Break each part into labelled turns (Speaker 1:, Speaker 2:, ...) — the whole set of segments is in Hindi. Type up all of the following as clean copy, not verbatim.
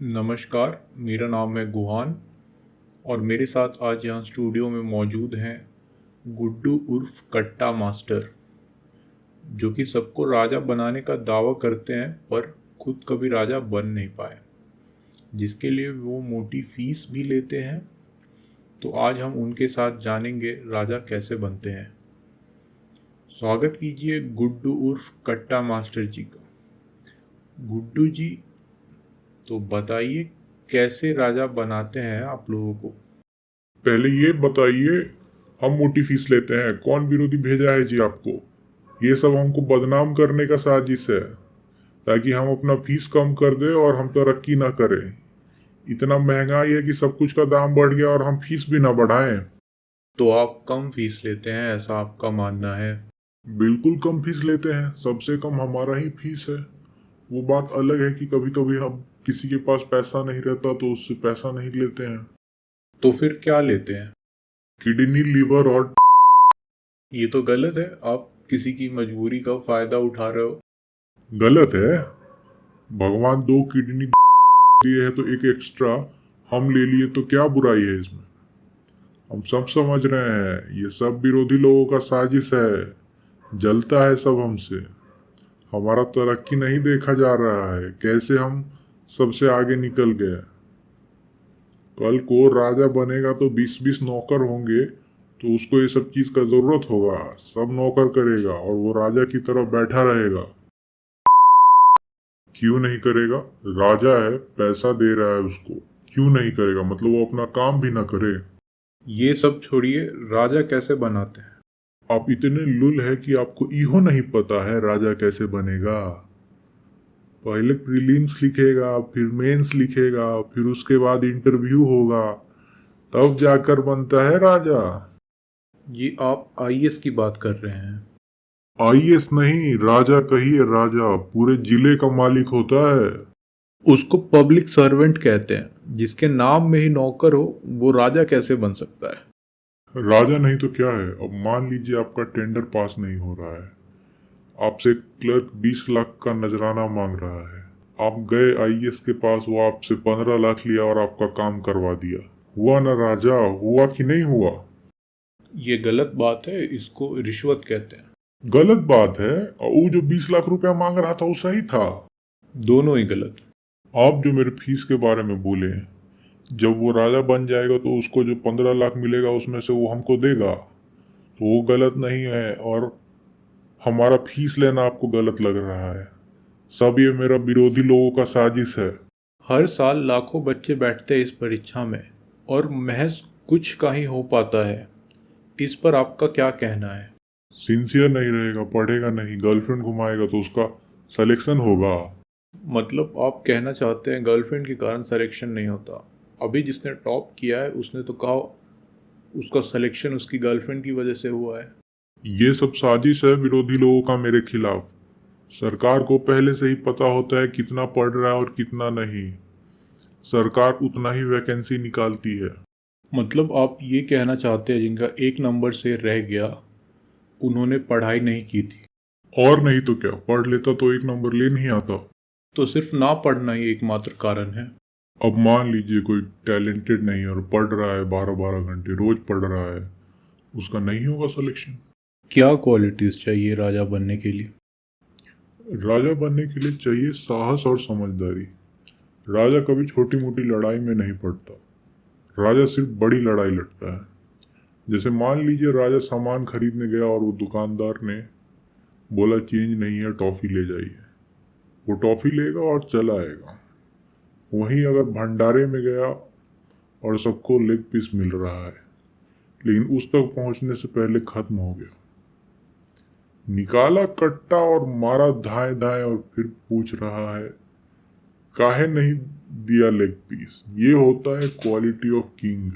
Speaker 1: नमस्कार, मेरा नाम है गुहान और मेरे साथ आज यहाँ स्टूडियो में मौजूद हैं गुड्डू उर्फ कट्टा मास्टर, जो कि सबको राजा बनाने का दावा करते हैं पर खुद कभी राजा बन नहीं पाए, जिसके लिए वो मोटी फीस भी लेते हैं। तो आज हम उनके साथ जानेंगे राजा कैसे बनते हैं। स्वागत कीजिए गुड्डू उर्फ कट्टा मास्टर जी का। गुड्डू जी, तो बताइए कैसे राजा बनाते हैं आप लोगों को।
Speaker 2: पहले ये बताइए, हम मोटी फीस लेते हैं, कौन विरोधी भेजा है जी आपको? ये सब हमको बदनाम करने का साजिश है, ताकि हम अपना फीस कम कर दे और हम तरक्की ना करें। इतना महंगाई है कि सब कुछ का दाम बढ़ गया और हम फीस भी ना बढ़ाएं।
Speaker 1: तो आप कम फीस लेते हैं, ऐसा आपका मानना है?
Speaker 2: बिल्कुल कम फीस लेते हैं, सबसे कम हमारा ही फीस है। वो बात अलग है कि कभी कभी हम किसी के पास पैसा नहीं रहता तो उससे पैसा नहीं लेते हैं।
Speaker 1: तो फिर क्या लेते हैं?
Speaker 2: किडनी, लीवर और
Speaker 1: ये तो गलत है, आप किसी की मजबूरी का फायदा उठा रहे हो।
Speaker 2: गलत है। भगवान दो किडनी दिए है तो एक एक्स्ट्रा हम ले लिए तो क्या बुराई है इसमें? हम सब समझ रहे हैं, ये सब विरोधी लोगों का साजिश है। जलता है सब हमसे। हमारा तरक्की नहीं देखा जा रहा है, कैसे हम सबसे आगे निकल गए। कल को राजा बनेगा तो 20-20 नौकर होंगे, तो उसको ये सब चीज का जरूरत होगा। सब नौकर करेगा और वो राजा की तरफ बैठा रहेगा। क्यों नहीं करेगा? राजा है, पैसा दे रहा है उसको, क्यों नहीं करेगा? मतलब वो अपना काम भी ना करे?
Speaker 1: ये सब छोड़िए, राजा कैसे बनाते हैं?
Speaker 2: आप इतने लुल है कि आपको इहो नहीं पता है राजा कैसे बनेगा। पहले प्रीलिम्स लिखेगा, फिर मेंस लिखेगा, फिर उसके बाद इंटरव्यू होगा, तब जाकर बनता है राजा।
Speaker 1: ये आप आईएएस की बात कर रहे हैं?
Speaker 2: आईएएस नहीं, राजा कहिए, राजा पूरे जिले का मालिक होता है।
Speaker 1: उसको पब्लिक सर्वेंट कहते हैं। जिसके नाम में ही नौकर हो वो राजा कैसे बन सकता है?
Speaker 2: राजा नहीं तो क्या है? अब मान लीजिए आपका टेंडर पास नहीं हो रहा है, आपसे क्लर्क 20 लाख का नजराना मांग रहा है। आप गए आईएएस के पास, वो आपसे 15 लाख लिया और आपका काम करवा दिया। हुआ ना राजा? हुआ कि नहीं हुआ?
Speaker 1: ये गलत बात है, इसको रिश्वत कहते हैं।
Speaker 2: गलत बात है। और वो जो 20 लाख रुपया मांग रहा था वो सही था।
Speaker 1: दोनों ही गलत।
Speaker 2: आप जो मेरे फीस के बारे में बोले हैं, जब वो राजा बन जाएगा तो उसको जो 15 लाख मिलेगा उसमें से वो हमको देगा, तो वो गलत नहीं है। और हमारा फीस लेना आपको गलत लग रहा है। सब ये मेरा विरोधी लोगों का साजिश है।
Speaker 1: हर साल लाखों बच्चे बैठते हैं इस परीक्षा में और महज कुछ का ही हो पाता है। इस पर आपका क्या कहना है?
Speaker 2: सिंसियर नहीं रहेगा, पढ़ेगा नहीं, गर्लफ्रेंड घुमाएगा तो उसका सिलेक्शन होगा।
Speaker 1: मतलब आप कहना चाहते हैं गर्लफ्रेंड के कारण सिलेक्शन नहीं होता? अभी जिसने टॉप किया है उसने तो कहा उसका सिलेक्शन उसकी गर्लफ्रेंड की वजह से हुआ है।
Speaker 2: ये सब साजिश है विरोधी लोगों का मेरे खिलाफ। सरकार को पहले से ही पता होता है कितना पढ़ रहा है और कितना नहीं। सरकार उतना ही वैकेंसी निकालती है।
Speaker 1: मतलब आप ये कहना चाहते हैं जिनका एक नंबर से रह गया उन्होंने पढ़ाई नहीं की थी?
Speaker 2: और नहीं तो क्या, पढ़ लेता तो एक नंबर ले नहीं आता।
Speaker 1: तो सिर्फ ना पढ़ना ही एकमात्र कारण है?
Speaker 2: अब मान लीजिए कोई टैलेंटेड नहीं है और पढ़ रहा है 12-12 घंटे रोज पढ़ रहा है, उसका नहीं होगा सिलेक्शन।
Speaker 1: क्या क्वालिटीज चाहिए राजा बनने के लिए?
Speaker 2: राजा बनने के लिए चाहिए साहस और समझदारी। राजा कभी छोटी मोटी लड़ाई में नहीं पड़ता। राजा सिर्फ बड़ी लड़ाई लड़ता है। जैसे मान लीजिए राजा सामान खरीदने गया और वो दुकानदार ने बोला चेंज नहीं है, टॉफी ले जाइए। वो टॉफी लेगा और चला आएगा। वहीं अगर भंडारे में गया और सबको लेग पीस मिल रहा है, लेकिन उस तक पहुंचने से पहले खत्म हो गया, निकाला कट्टा और मारा धाए धाए और फिर पूछ रहा है काहे नहीं दिया लेग पीस। ये होता है क्वालिटी ऑफ किंग।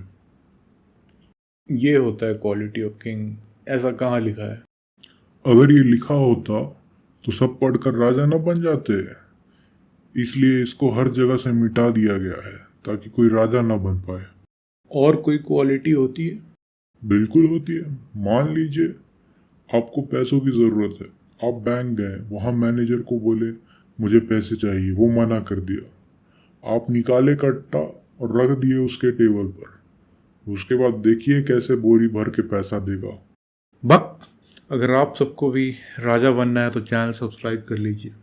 Speaker 1: ये होता है क्वालिटी ऑफ किंग? ऐसा कहाँ लिखा है?
Speaker 2: अगर ये लिखा होता तो सब पढ़कर राजा न बन जाते। इसलिए इसको हर जगह से मिटा दिया गया है ताकि कोई राजा न बन पाए।
Speaker 1: और कोई क्वालिटी होती है?
Speaker 2: बिल्कुल होती है। मान लीजिए आपको पैसों की ज़रूरत है, आप बैंक गए, वहाँ मैनेजर को बोले मुझे पैसे चाहिए, वो मना कर दिया। आप निकाले कट्टा और रख दिए उसके टेबल पर। उसके बाद देखिए कैसे बोरी भर के पैसा देगा।
Speaker 1: बक, अगर आप सबको भी राजा बनना है तो चैनल सब्सक्राइब कर लीजिए।